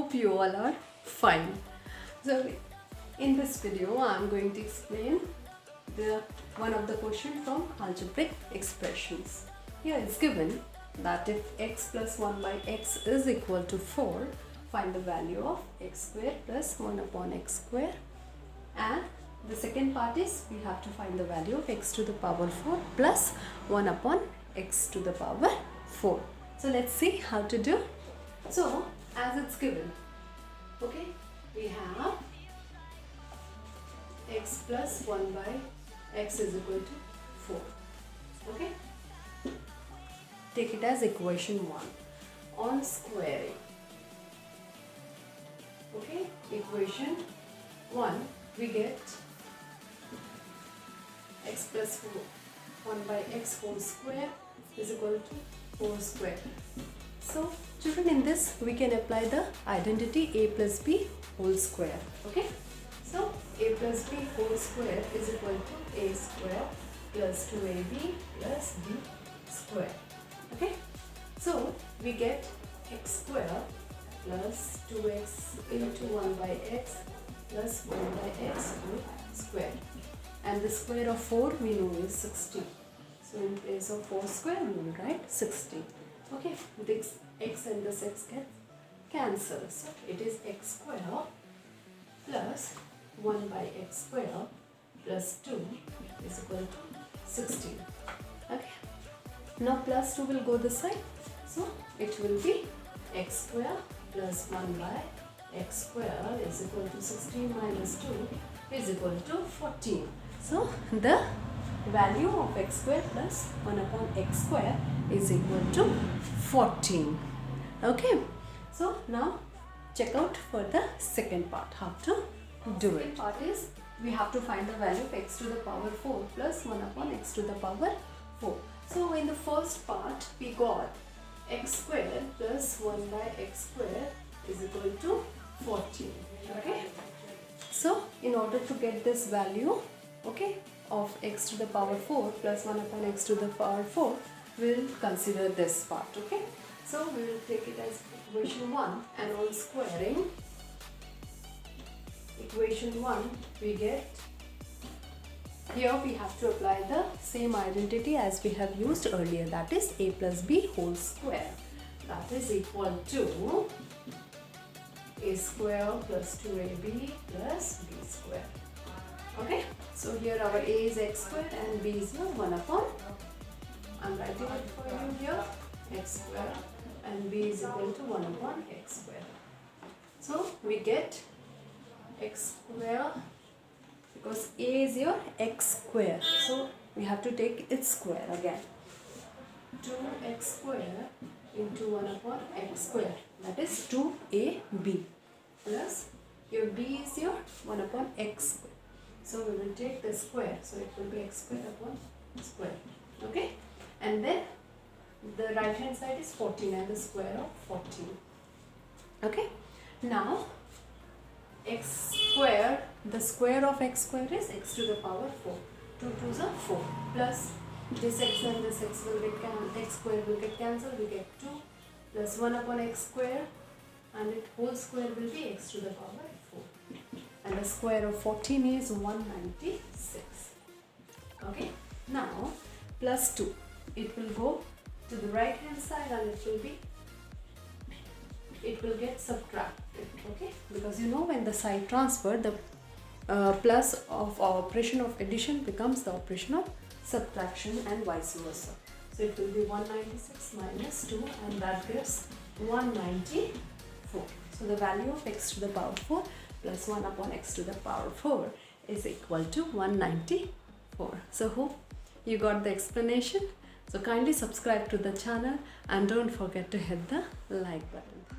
hope you all are fine. So in this video I'm going to explain one of the question from algebraic expressions. Here it's given that if x plus 1 by x is equal to 4, find the value of x square plus 1 upon x square, and the second part is we have to find the value of x to the power 4 plus 1 upon x to the power 4. So let's see how to do. So as it's given, okay, we have x plus 1 by x is equal to 4. Okay, take it as equation 1 on squaring. Okay, equation 1 we get x plus 1 by x whole square is equal to 4 square. So children, in this we can apply the identity a plus b whole square. Okay, so a plus b whole square is equal to a square plus 2ab plus b square. Okay, so we get x square plus 2x into 1 by x plus 1 by x whole square, and the square of 4 we know is 16. So in place of 4 square we will write 16. Okay, this x and this x get cancelled. So it is x square plus 1 by x square plus 2 is equal to 16. Okay, now plus 2 will go this side. So it will be x square plus 1 by x square is equal to 16 minus 2 is equal to 14. So the value of x square plus 1 upon x square is equal to 14. Okay, so now check out for the second part how to do it. Second part is we have to find the value of x to the power 4 plus 1 upon x to the power 4. So in the first part we got x square plus 1 by x square is equal to 14. Okay, so in order to get this value, okay, of x to the power 4 plus 1 upon x to the power 4, we'll consider this part. Okay, so we will take it as equation 1, and on squaring equation 1 we get, here we have to apply the same identity as we have used earlier, that is a plus b whole square, that is equal to a square plus 2ab plus b square. Okay, so here our a is x square and b is your 1 upon, I'm writing it for you here, x square, and b is equal to 1 upon x square. So we get x square, because a is your x square, so we have to take its square again, 2x square into 1 upon x square, that is 2ab, plus your b is your 1 upon x square. So we will take the square, so it will be x square upon square. Okay, and then the right hand side is 14 and the square of 14. Okay, now x square, the square of x square is x to the power 4. 2 2s are 4, plus this x and this x will get x square will get cancelled, we get 2 plus 1 upon x square, and it whole square will be x to the power 4. And the square of 14 is 196. Okay, now plus 2, it will go to the right hand side and it will get subtracted. Okay, because you know when the side transfer, the plus of operation of addition becomes the operation of subtraction and vice versa. So it will be 196 minus 2, and that gives 194. So the value of x to the power 4 plus 1 upon x to the power 4 is equal to 194. So hope you got the explanation. So kindly subscribe to the channel and don't forget to hit the like button.